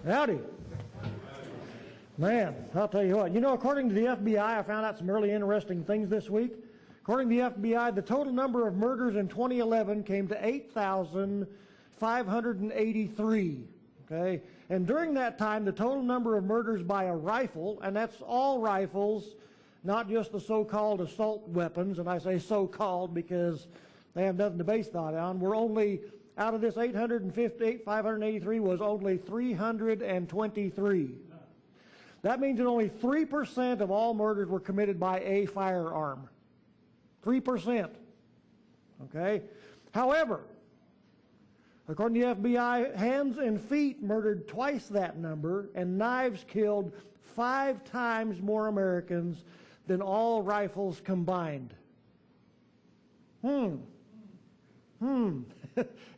Howdy. Man, I'll tell you what. You know, according to the FBI, I found out some really interesting things this week. According to the FBI, the total number of murders in 2011 came to 8,583. Okay? And during that time, the total number of murders by a rifle, and that's all rifles, not just the so-called assault weapons, and I say so-called because they have nothing to base that on, were only, out of this 583 was only 323. That means that only 3% of all murders were committed by a firearm. 3%. Okay? However, according to the FBI, hands and feet murdered twice that number, and knives killed 5 times more Americans than all rifles combined. And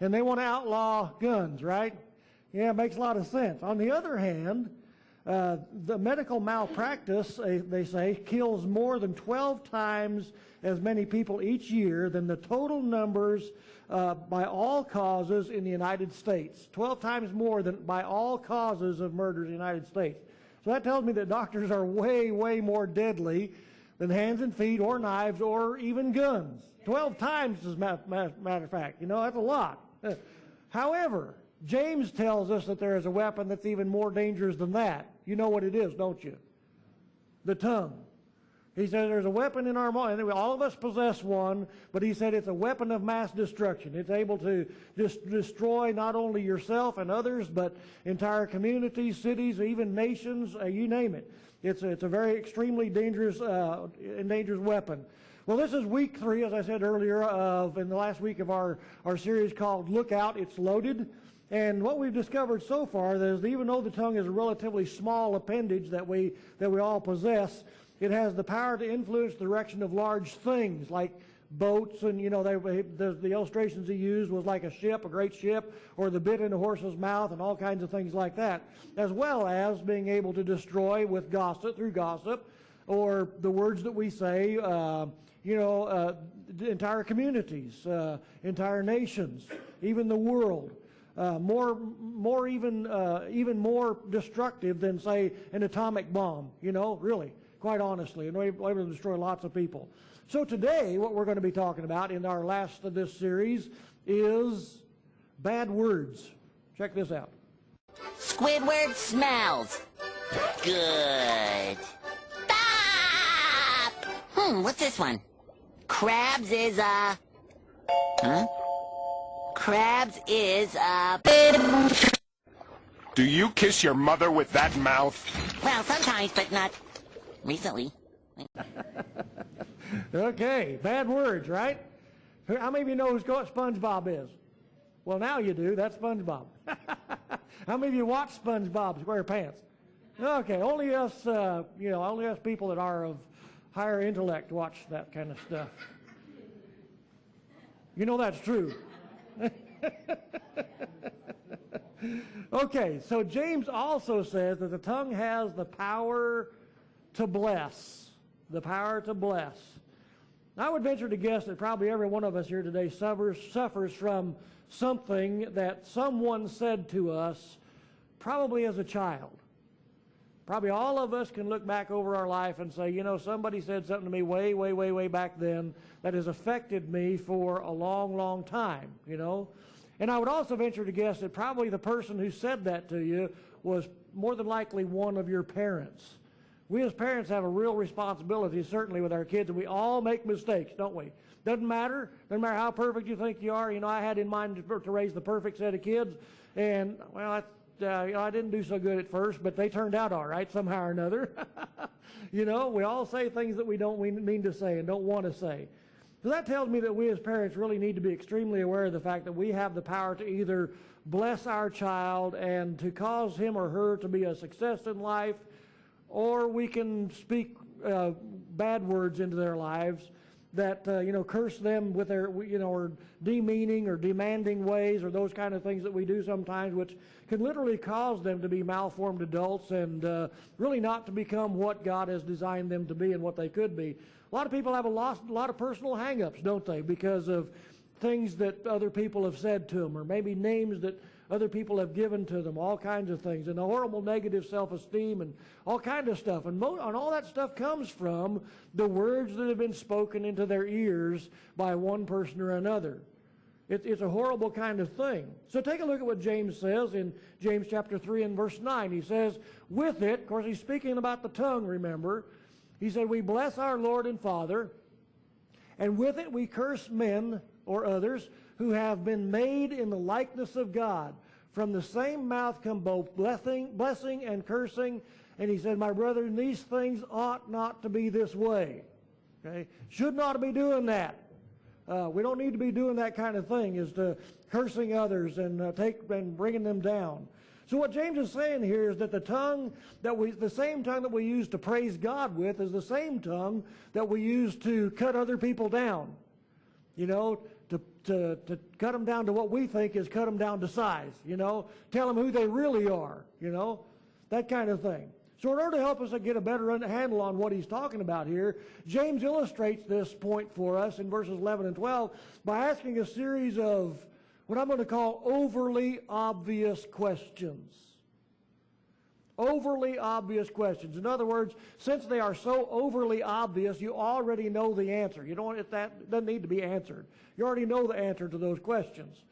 they want to outlaw guns, right? Yeah, it makes a lot of sense. On the other hand, the medical malpractice, they say, kills more than 12 times as many people each year than the total numbers by all causes in the United States. 12 times more than by all causes of murders in the United States. So that tells me that doctors are way, way more deadly than hands and feet or knives or even guns. 12 times, as a matter of fact. You know, that's a lot. However, James tells us that there is a weapon that's even more dangerous than that. You know what it is, don't you? The tongue. He said there's a weapon in our mind, and all of us possess one, but he said it's a weapon of mass destruction. It's able to destroy not only yourself and others, but entire communities, cities, even nations, you name it. It's a very extremely dangerous weapon. Well, this is week 3, as I said earlier, in the last week of our series called Look Out, It's Loaded. And what we've discovered so far is that even though the tongue is a relatively small appendage that we all possess, it has the power to influence the direction of large things like boats, and you know the illustrations he used was like a ship, a great ship, or the bit in a horse's mouth, and all kinds of things like that, as well as being able to destroy with gossip, through gossip, or the words that we say, entire communities, entire nations, even the world. Even more destructive than, say, an atomic bomb, you know, really, quite honestly, and able to destroy lots of people. So today, what we're going to be talking about in our last of this series is bad words. Check this out. Squidward smells good. Stop! What's this one? Crabs is, huh? Crabs is, Do you kiss your mother with that mouth? Well, sometimes, but not recently. Okay, bad words, right? How many of you know who SpongeBob is? Well, now you do. That's SpongeBob. How many of you watch SpongeBob SquarePants? Okay, only us, only us people that are of higher intellect watch that kind of stuff. You know that's true. Okay, so James also says that the tongue has the power to bless. The power to bless. I would venture to guess that probably every one of us here today suffers from something that someone said to us probably as a child. Probably all of us can look back over our life and say, you know, somebody said something to me way, way, way, way back then that has affected me for a long, long time, you know. And I would also venture to guess that probably the person who said that to you was more than likely one of your parents. We as parents have a real responsibility, certainly with our kids, and we all make mistakes, don't we? Doesn't matter how perfect you think you are. You know, I had in mind to raise the perfect set of kids, and, well, I didn't do so good at first, but they turned out all right somehow or another. You know, we all say things that we don't mean to say and don't want to say. So that tells me that we as parents really need to be extremely aware of the fact that we have the power to either bless our child and to cause him or her to be a success in life, or we can speak bad words into their lives that, curse them with their, or demeaning or demanding ways, or those kind of things that we do sometimes, which can literally cause them to be malformed adults and really not to become what God has designed them to be and what they could be. A lot of people have a lot of personal hang-ups, don't they, because of things that other people have said to them, or maybe names that other people have given to them, all kinds of things, and a horrible negative self-esteem and all kinds of stuff. And all that stuff comes from the words that have been spoken into their ears by one person or another. It's a horrible kind of thing. So take a look at what James says in James chapter 3 and verse 9. He says, with it, of course he's speaking about the tongue, remember. He said, we bless our Lord and Father, and with it we curse men or others who have been made in the likeness of God. From the same mouth come both blessing and cursing. And he said, my brethren, these things ought not to be this way. Okay? Should not be doing that. We don't need to be doing that kind of thing, is to cursing others and bringing them down. So what James is saying here is that the same tongue that we use to praise God with is the same tongue that we use to cut other people down. You know, to cut them down to what we think is cut them down to size. You know, tell them who they really are. You know, that kind of thing. So in order to help us get a better handle on what he's talking about here, James illustrates this point for us in verses 11 and 12 by asking a series of what I'm going to call overly obvious questions. Overly obvious questions. In other words, since they are so overly obvious, you already know the answer. You don't, that doesn't need to be answered. You already know the answer to those questions.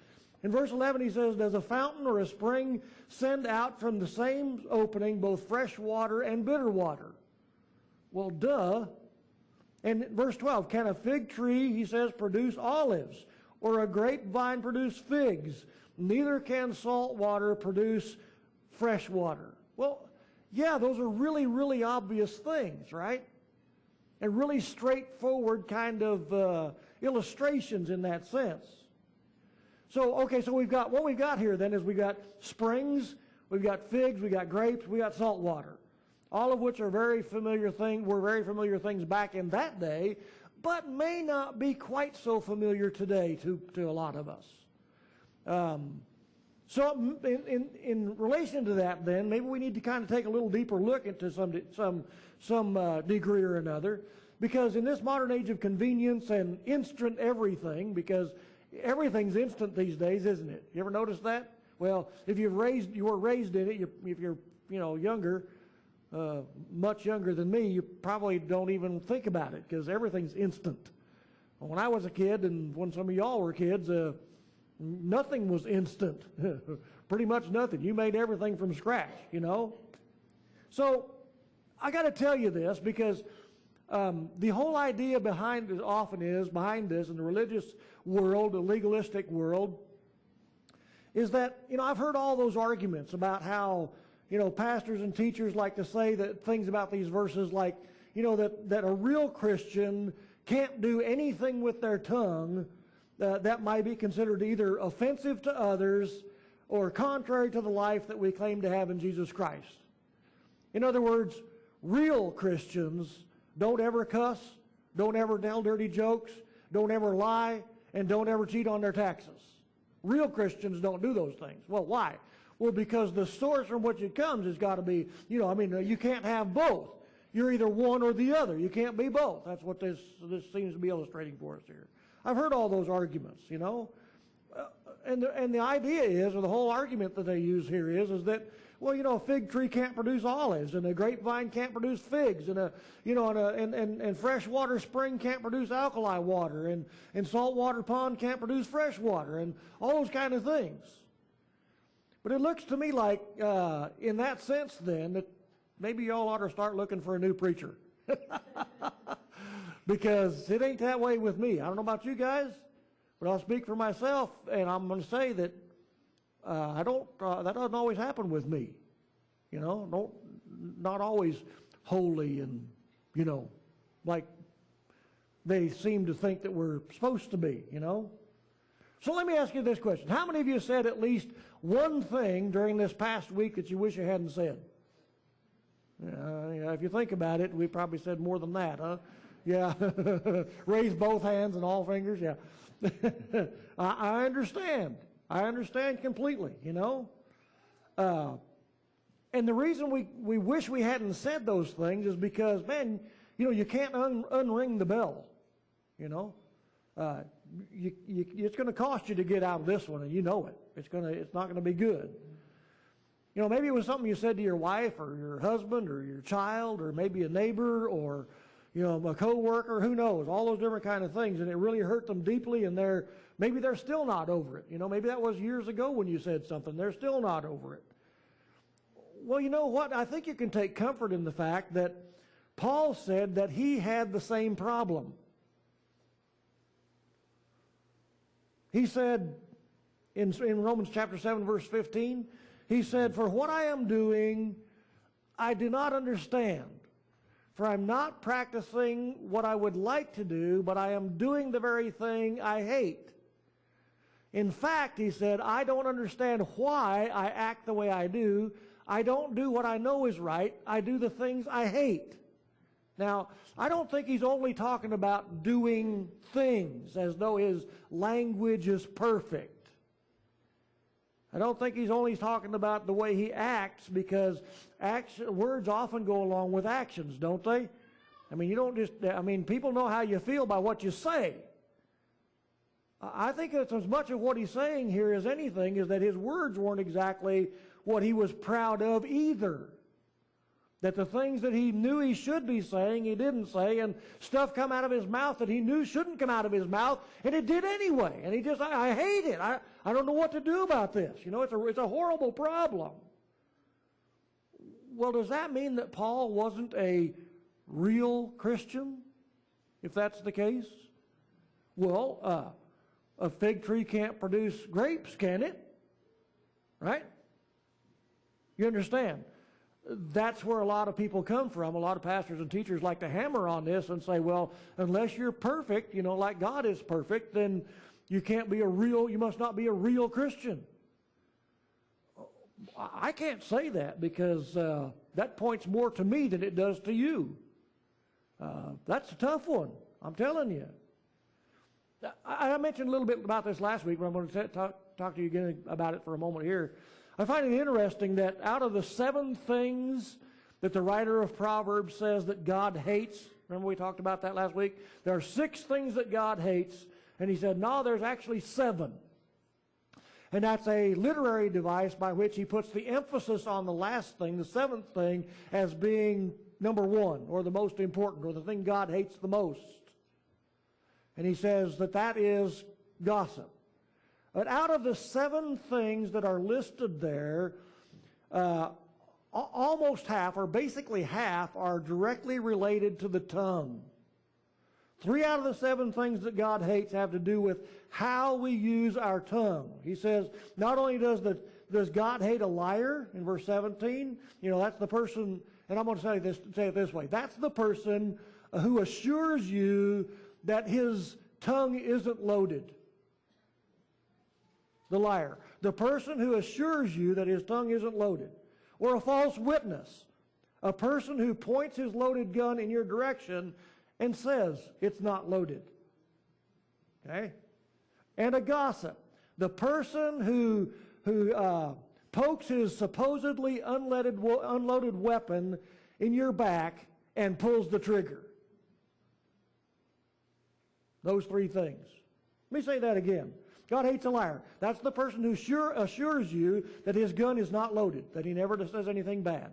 In verse 11 he says, does a fountain or a spring send out from the same opening both fresh water and bitter water? Well, duh. And verse 12, can a fig tree, he says, produce olives, or a grapevine produce figs? Neither can salt water produce fresh water. Well, yeah, those are really, really obvious things, right? And really straightforward kind of illustrations in that sense. So, okay, so what we've got here then is we've got springs, we've got figs, we've got grapes, we've got salt water. All of which are were very familiar things back in that day, but may not be quite so familiar today to a lot of us. So in relation to that then, maybe we need to kind of take a little deeper look into some degree or another, because in this modern age of convenience and instant everything, because everything's instant these days, isn't it? You ever notice that? Well, if you were raised in it, if you're younger, much younger than me, you probably don't even think about it because everything's instant. When I was a kid, and when some of y'all were kids, nothing was instant. Pretty much nothing. You made everything from scratch, you know. So I got to tell you this because the whole idea behind this in the religious world, the legalistic world, is that, I've heard all those arguments about how, pastors and teachers like to say that things about these verses like, that a real Christian can't do anything with their tongue that might be considered either offensive to others or contrary to the life that we claim to have in Jesus Christ. In other words, real Christians don't ever cuss, don't ever tell dirty jokes, don't ever lie, and don't ever cheat on their taxes. Real Christians don't do those things. Well, why? Well, because the source from which it comes has got to be, you can't have both. You're either one or the other. You can't be both. That's what this seems to be illustrating for us here. I've heard all those arguments, and the idea is, or the whole argument that they use here is that, well, a fig tree can't produce olives, and a grapevine can't produce figs, and and freshwater spring can't produce alkali water, and saltwater pond can't produce fresh water, and all those kind of things. But it looks to me like, in that sense then, that maybe y'all ought to start looking for a new preacher. Because it ain't that way with me. I don't know about you guys, but I'll speak for myself, and I'm going to say that that doesn't always happen with me. Not always holy and, like they seem to think that we're supposed to be, So let me ask you this question. How many of you said at least one thing during this past week that you wish you hadn't said? If you think about it, we probably said more than that, huh? Yeah. Raise both hands and all fingers, yeah. I understand. I understand completely, And the reason we wish we hadn't said those things is because, man, you can't unring the bell, it's going to cost you to get out of this one, and you know it. It's not going to be good. You know, maybe it was something you said to your wife or your husband or your child or maybe a neighbor or, you know, a coworker, who knows, all those different kind of things, and it really hurt them deeply, and maybe they're still not over it. You know, maybe that was years ago when you said something. They're still not over it. Well, you know what? I think you can take comfort in the fact that Paul said that he had the same problem. He said in Romans chapter 7, verse 15, he said, "For what I am doing, I do not understand. For I'm not practicing what I would like to do, but I am doing the very thing I hate. In fact," he said, "I don't understand why I act the way I do. I don't do what I know is right. I do the things I hate." Now, I don't think he's only talking about doing things as though his language is perfect. I don't think he's only talking about the way he acts, because words often go along with actions, don't they? I mean, people know how you feel by what you say. I think that's as much of what he's saying here as anything is that his words weren't exactly what he was proud of either. That the things that he knew he should be saying, he didn't say, and stuff come out of his mouth that he knew shouldn't come out of his mouth, and it did anyway. And I hate it. I don't know what to do about this. You know, it's a horrible problem. Well, does that mean that Paul wasn't a real Christian, if that's the case? Well, a fig tree can't produce grapes, can it? Right? You understand? That's where a lot of people come from. A lot of pastors and teachers like to hammer on this and say, well, unless you're perfect, you know, like God is perfect, then you must not be a real Christian. I can't say that, because that points more to me than it does to you. That's a tough one, I'm telling you. I mentioned a little bit about this last week, but I'm going to talk to you again about it for a moment here. I find it interesting that out of the 7 things that the writer of Proverbs says that God hates, remember we talked about that last week? There are 6 things that God hates, and he said, no, there's actually 7. And that's a literary device by which he puts the emphasis on the last thing, the 7th thing, as being number 1, or the most important, or the thing God hates the most. And he says that is gossip. But out of the 7 things that are listed there, almost half, or basically half, are directly related to the tongue. 3 out of the 7 things that God hates have to do with how we use our tongue. He says, not only does God hate a liar, in verse 17, you know, that's the person, and I'm going to say it this way, that's the person who assures you that his tongue isn't loaded. The liar. The person who assures you that his tongue isn't loaded. Or a false witness. A person who points his loaded gun in your direction and says it's not loaded. Okay? And a gossip. The person who pokes his supposedly unloaded weapon in your back and pulls the trigger. Those 3 things. Let me say that again. God hates a liar. That's the person who assures you that his gun is not loaded, that he never says anything bad.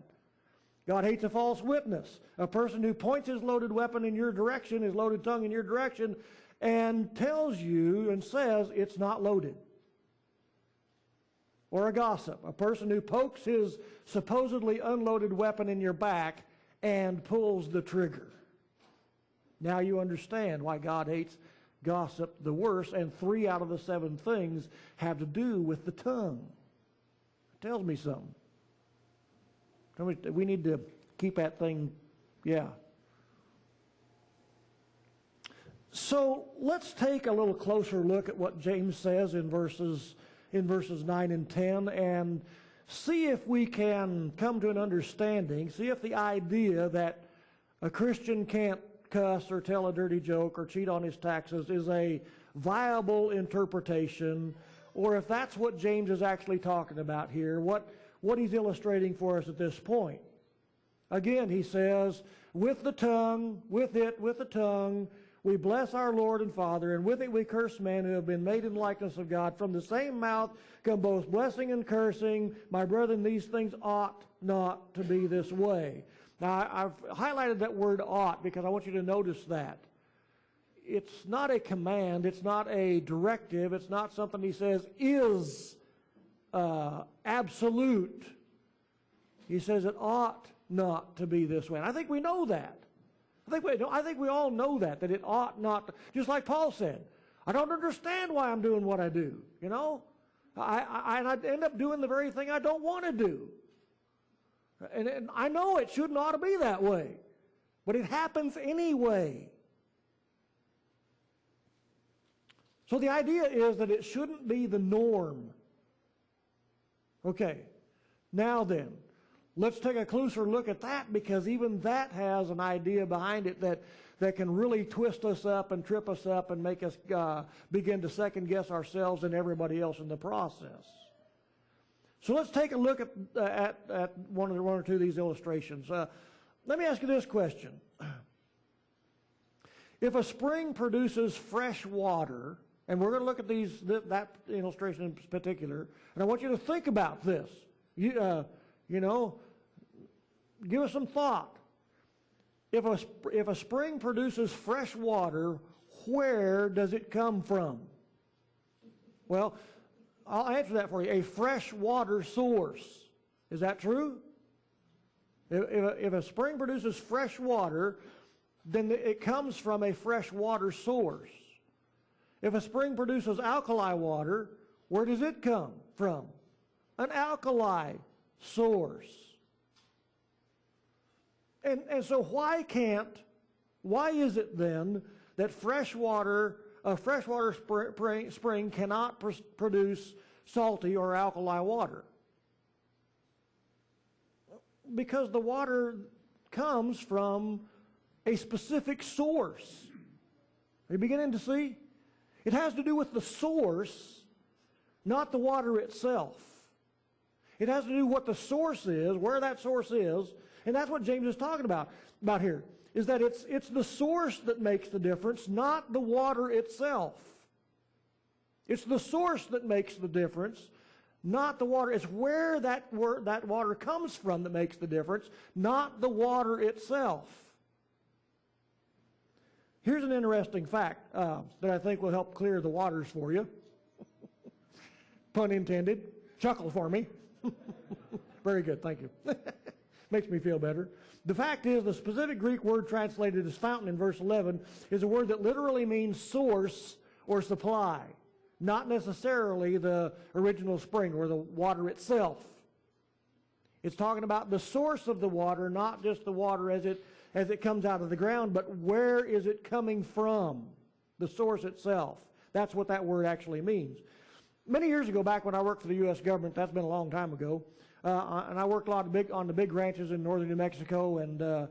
God hates a false witness, a person who points his loaded weapon in your direction, his loaded tongue in your direction, and tells you and says it's not loaded. Or a gossip, a person who pokes his supposedly unloaded weapon in your back and pulls the trigger. Now you understand why God hates gossip the worst, and 3 out of the 7 things have to do with the tongue. It tells me something. We need to keep that thing, yeah. So let's take a little closer look at what James says in verses 9 and 10 and see if we can come to an understanding, see if the idea that a Christian can't cuss or tell a dirty joke or cheat on his taxes is a viable interpretation, or if that's what James is actually talking about here, what he's illustrating for us at this point. Again, he says, with the tongue, we bless our Lord and Father, and with it we curse men who have been made in the likeness of God. From the same mouth come both blessing and cursing. My brethren, these things ought not to be this way. Now, I've highlighted that word ought because I want you to notice that. It's not a command. It's not a directive. It's not something he says is absolute. He says it ought not to be this way. And I think we know that. I think we all know that it ought not to, just like Paul said, I don't understand why I'm doing what I do, you know? I end up doing the very thing I don't want to do. And I know it shouldn't ought to be that way, but it happens anyway. So the idea is that it shouldn't be the norm. Okay, now then, let's take a closer look at that, because even that has an idea behind it that can really twist us up and trip us up and make us begin to second guess ourselves and everybody else in the process. So let's take a look at one or two of these illustrations. Let me ask you this question. If a spring produces fresh water, and we're going to look at that illustration in particular, and I want you to think about this. You know, give us some thought. If a spring produces fresh water, where does it come from? Well, I'll answer that for you. A fresh water source. Is that true? If a spring produces fresh water, then it comes from a fresh water source. If a spring produces alkali water, where does it come from? An alkali source. And so why is it then that a freshwater spring cannot produce salty or alkali water? Because the water comes from a specific source. Are you beginning to see? It has to do with the source, not the water itself. It has to do what the source is, where that source is, and that's what James is talking about here, is that it's the source that makes the difference, not the water itself. It's the source that makes the difference, not the water. It's where that water comes from that makes the difference, not the water itself. Here's an interesting fact that I think will help clear the waters for you. Pun intended. Chuckle for me. Very good, thank you. Makes me feel better. The fact is, the specific Greek word translated as fountain in verse 11 is a word that literally means source or supply, not necessarily the original spring or the water itself. It's talking about the source of the water, not just the water as it comes out of the ground, but where is it coming from? The source itself. That's what that word actually means. Many years ago, back when I worked for the U.S. government, that's been a long time ago, and I worked a lot on the big ranches in northern New Mexico, and there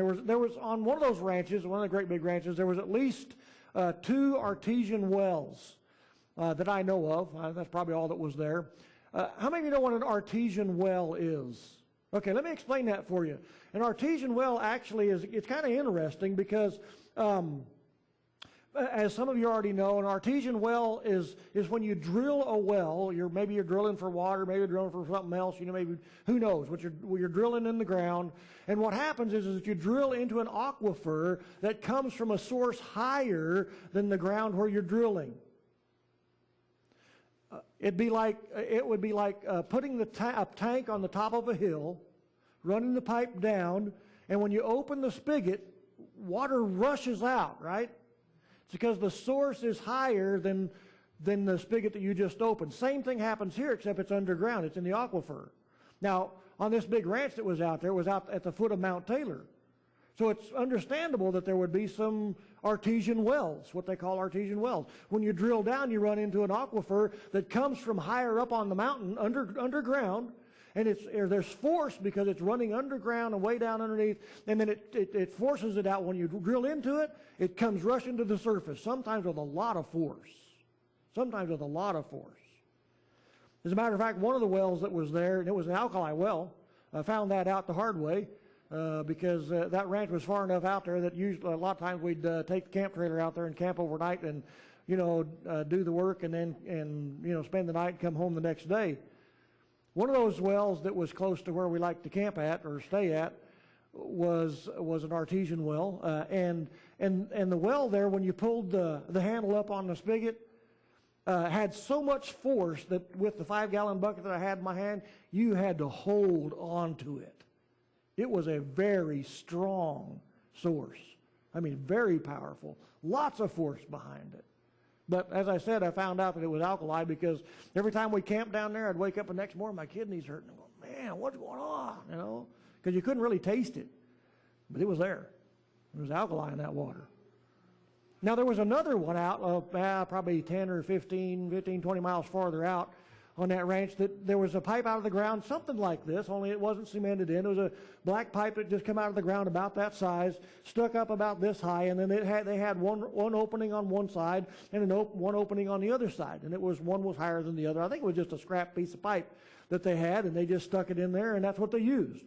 was on one of those ranches, one of the great big ranches, there was at least 2 artesian wells that I know of. That's probably all that was there. How many of you know what an artesian well is? Okay, let me explain that for you. An artesian well actually it's kind of interesting because as some of you already know, an artesian well is when you drill a well. Maybe you're drilling for water, maybe you're drilling for something else. Maybe who knows what you're drilling in the ground. And what happens is that you drill into an aquifer that comes from a source higher than the ground where you're drilling. It would be like putting a tank on the top of a hill, running the pipe down, and when you open the spigot, water rushes out, right? It's because the source is higher than the spigot that you just opened. Same thing happens here, except it's underground. It's in the aquifer. Now, on this big ranch that was out there, it was out at the foot of Mount Taylor. So it's understandable that there would be some artesian wells, what they call artesian wells. When you drill down, you run into an aquifer that comes from higher up on the mountain, underground, and there's force because it's running underground and way down underneath, and then it forces it out. When you drill into it, it comes rushing to the surface, sometimes with a lot of force. Sometimes with a lot of force. As a matter of fact, one of the wells that was there, and it was an alkali well, I found that out the hard way. because that ranch was far enough out there that usually a lot of times we'd take the camp trailer out there and camp overnight and do the work and then spend the night and come home the next day. One of those wells that was close to where we like to camp at or stay at was an artesian well, and the well there, when you pulled the handle up on the spigot, had so much force that with the 5-gallon bucket that I had in my hand, you had to hold on to it. It was a very strong source. I mean, very powerful. Lots of force behind it. But as I said, I found out that it was alkali because every time we camped down there, I'd wake up the next morning, my kidneys hurting. I'm going, man, what's going on? Because you couldn't really taste it. But it was there. There was alkali in that water. Now, there was another one out probably 10 or 15, 20 miles farther out on that ranch that there was a pipe out of the ground, something like this, only it wasn't cemented in. It was a black pipe that just came out of the ground about that size, stuck up about this high, and then they had one opening on one side and one opening on the other side. And one was higher than the other. I think it was just a scrap piece of pipe that they had, and they just stuck it in there, and that's what they used.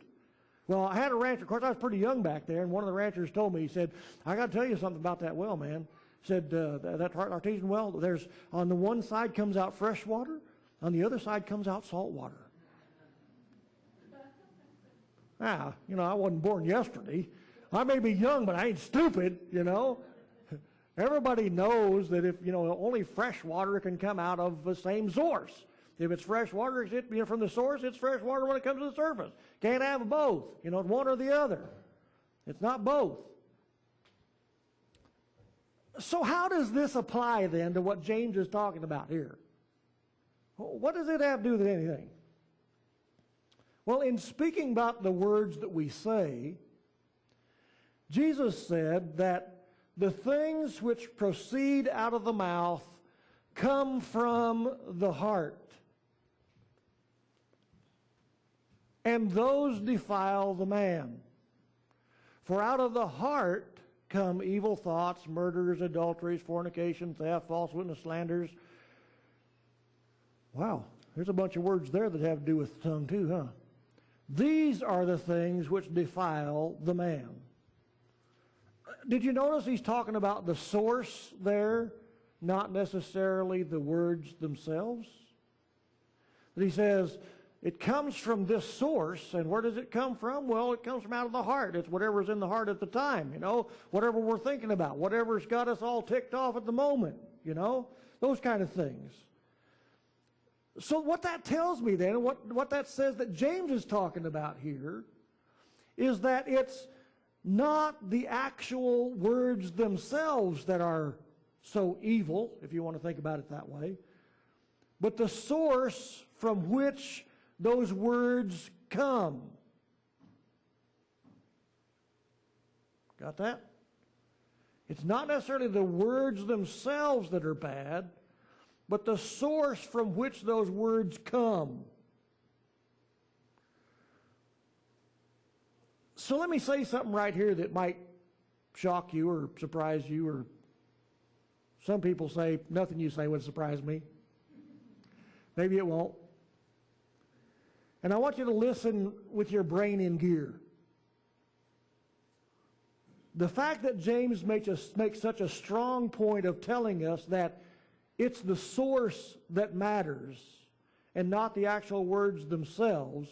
Well, I had a rancher. Of course, I was pretty young back there, and one of the ranchers told me, he said, I got to tell you something about that well, man. He said, that artesian well, there's on the one side comes out fresh water, on the other side comes out salt water. Now, I wasn't born yesterday. I may be young, but I ain't stupid, Everybody knows that if, only fresh water can come out of the same source. If it's fresh water, from the source, it's fresh water when it comes to the surface. Can't have both. It's one or the other. It's not both. So how does this apply then to what James is talking about here? What does it have to do with anything? Well, in speaking about the words that we say, Jesus said that the things which proceed out of the mouth come from the heart, and those defile the man. For out of the heart come evil thoughts, murders, adulteries, fornication, theft, false witness, slanders. Wow, there's a bunch of words there that have to do with the tongue too, huh? These are the things which defile the man. Did you notice he's talking about the source there, not necessarily the words themselves? That he says, it comes from this source, and where does it come from? Well, it comes from out of the heart. It's whatever's in the heart at the time, whatever we're thinking about, whatever's got us all ticked off at the moment, those kind of things. So what that tells me then, what that says that James is talking about here, is that it's not the actual words themselves that are so evil, if you want to think about it that way, but the source from which those words come. Got that? It's not necessarily the words themselves that are bad, but the source from which those words come. So let me say something right here that might shock you or surprise you, or some people say nothing you say would surprise me. Maybe it won't. And I want you to listen with your brain in gear. The fact that James makes such a strong point of telling us that it's the source that matters and not the actual words themselves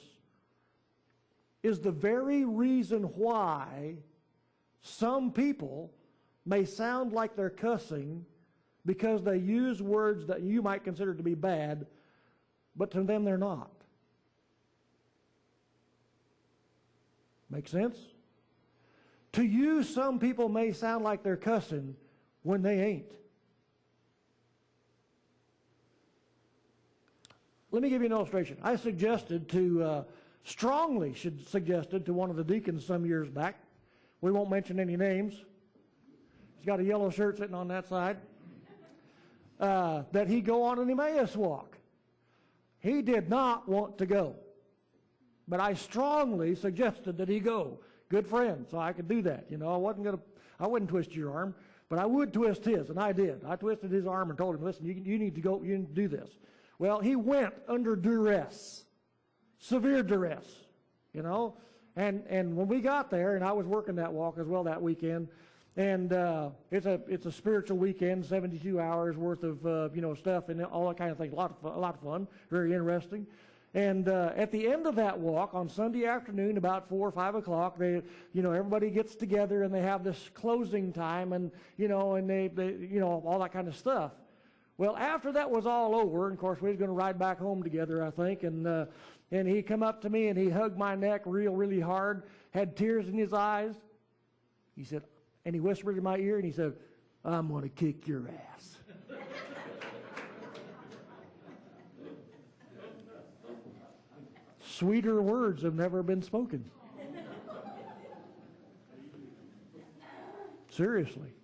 is the very reason why some people may sound like they're cussing because they use words that you might consider to be bad, but to them they're not. Make sense? To you, some people may sound like they're cussing when they ain't. Let me give you an illustration. I strongly suggested to one of the deacons some years back, we won't mention any names, he's got a yellow shirt sitting on that side, that he go on an Emmaus walk. He did not want to go, but I strongly suggested that he go. Good friend, so I could do that. I wouldn't twist your arm, but I would twist his, and I did. I twisted his arm and told him, listen, you need to go, you need to do this. Well, he went under duress, severe duress, and And when we got there, and I was working that walk as well that weekend, and it's a spiritual weekend, 72 hours worth of stuff and all that kind of thing. A lot of fun, very interesting. And at the end of that walk on Sunday afternoon, about 4 or 5 o'clock, everybody gets together and they have this closing time, and they all that kind of stuff. Well, after that was all over, and of course we was going to ride back home together, I think, and he come up to me and he hugged my neck really hard, had tears in his eyes. He said, and he whispered in my ear and he said, "I'm going to kick your ass." Sweeter words have never been spoken. Seriously.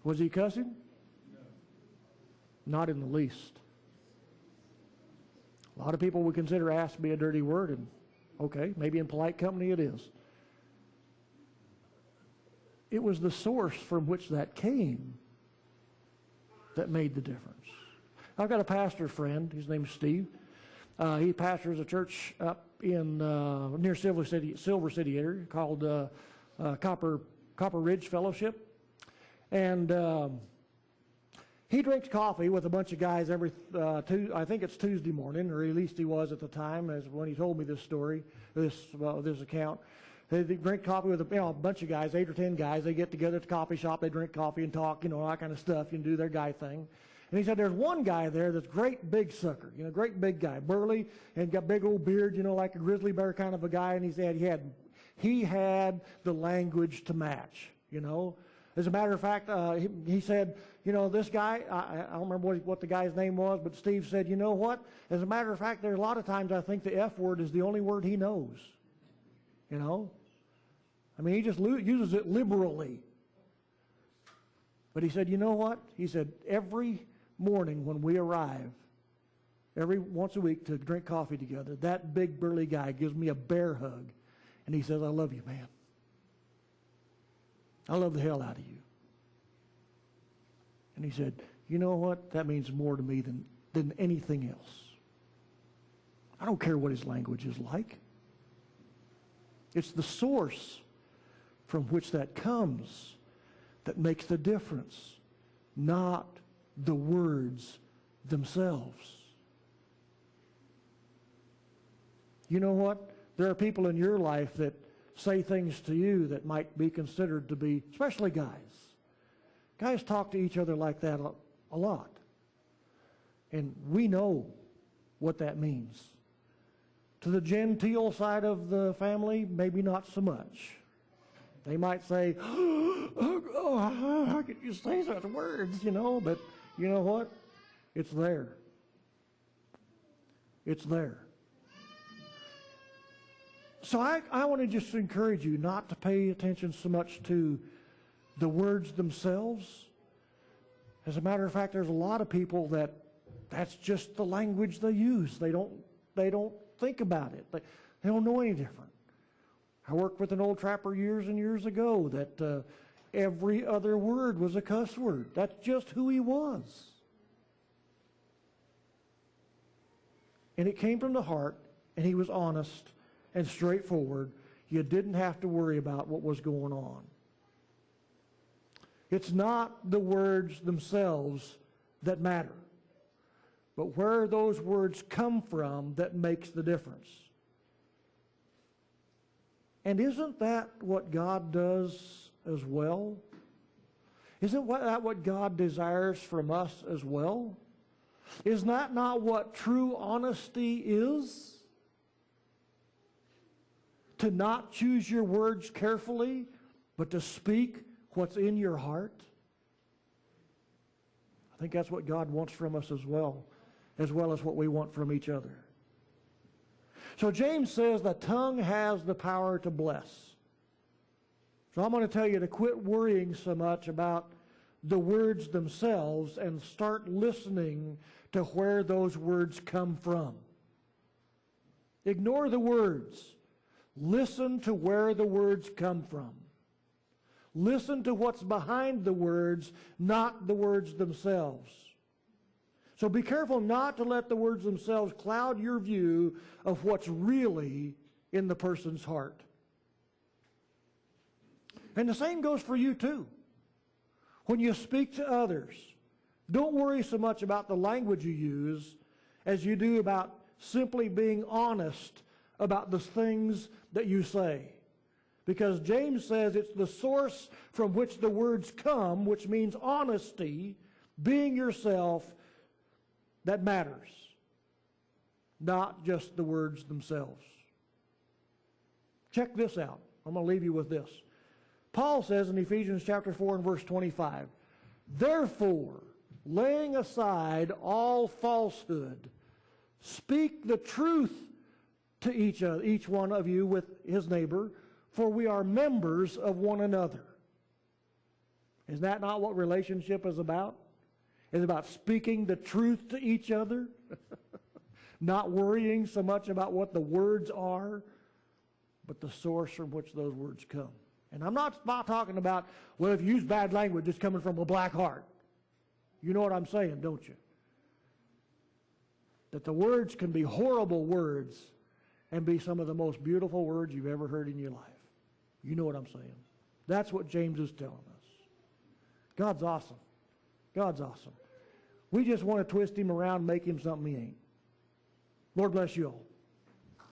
Was he cussing? Not in the least. A lot of people would consider ass to be a dirty word, and okay, maybe in polite company it is. It was the source from which that came that made the difference. I've got a pastor friend, his name's Steve. He pastors a church up in near Silver City area called Copper Ridge Fellowship. And he drinks coffee with a bunch of guys every, I think it's Tuesday morning, or at least he was at the time, as when he told me this story, this account. They drink coffee with a bunch of guys, 8 or 10 guys. They get together at the coffee shop. They drink coffee and talk, all that kind of stuff, do their guy thing. And he said there's one guy there that's great big sucker, great big guy, burly, and got big old beard, like a grizzly bear kind of a guy. And he said he had the language to match, As a matter of fact, he said, this guy, I don't remember what the guy's name was, but Steve said, you know what? As a matter of fact, there's a lot of times I think the F word is the only word he knows. I mean, he just uses it liberally. But he said, you know what? He said, every morning when we arrive, once a week to drink coffee together, that big burly guy gives me a bear hug. And he says, I love you, man. I love the hell out of you. And he said, you know what? That means more to me than anything else. I don't care what his language is like. It's the source from which that comes that makes the difference, not the words themselves. You know what? There are people in your life that say things to you that might be considered to be, especially guys. Guys talk to each other like that a lot. And we know what that means. To the genteel side of the family, maybe not so much. They might say, oh, how could you say such words, But you know what? It's there. It's there. So I want to just encourage you not to pay attention so much to the words themselves. As a matter of fact, there's a lot of people that's just the language they use. They don't think about it. They don't know any different. I worked with an old trapper years and years ago that every other word was a cuss word. That's just who he was. And it came from the heart, and he was honest and straightforward. You didn't have to worry about what was going on. It's not the words themselves that matter, but where those words come from that makes the difference. And isn't that what God does as well? Isn't that what God desires from us as well? Is that not what true honesty is? To not choose your words carefully, but to speak what's in your heart? I think that's what God wants from us as well as what we want from each other. So James says the tongue has the power to bless. So I'm going to tell you to quit worrying so much about the words themselves and start listening to where those words come from. Ignore the words. Listen to where the words come from. Listen to what's behind the words, not the words themselves. So be careful not to let the words themselves cloud your view of what's really in the person's heart. And the same goes for you too. When you speak to others, don't worry so much about the language you use as you do about simply being honest about the things that you say. Because James says it's the source from which the words come, which means honesty, being yourself, that matters, not just the words themselves. Check this out. I'm going to leave you with this. Paul says in Ephesians chapter 4 and verse 25, therefore, laying aside all falsehood, speak the truth to each one of you with his neighbor, for we are members of one another. Is that not what relationship is about? It's about speaking the truth to each other, not worrying so much about what the words are, but the source from which those words come. And I'm not talking about, well, if you use bad language, it's coming from a black heart. You know what I'm saying, don't you? That the words can be horrible words and be some of the most beautiful words you've ever heard in your life. You know what I'm saying? That's what James is telling us. God's awesome. God's awesome. We just want to twist him around and make him something he ain't. Lord bless you all.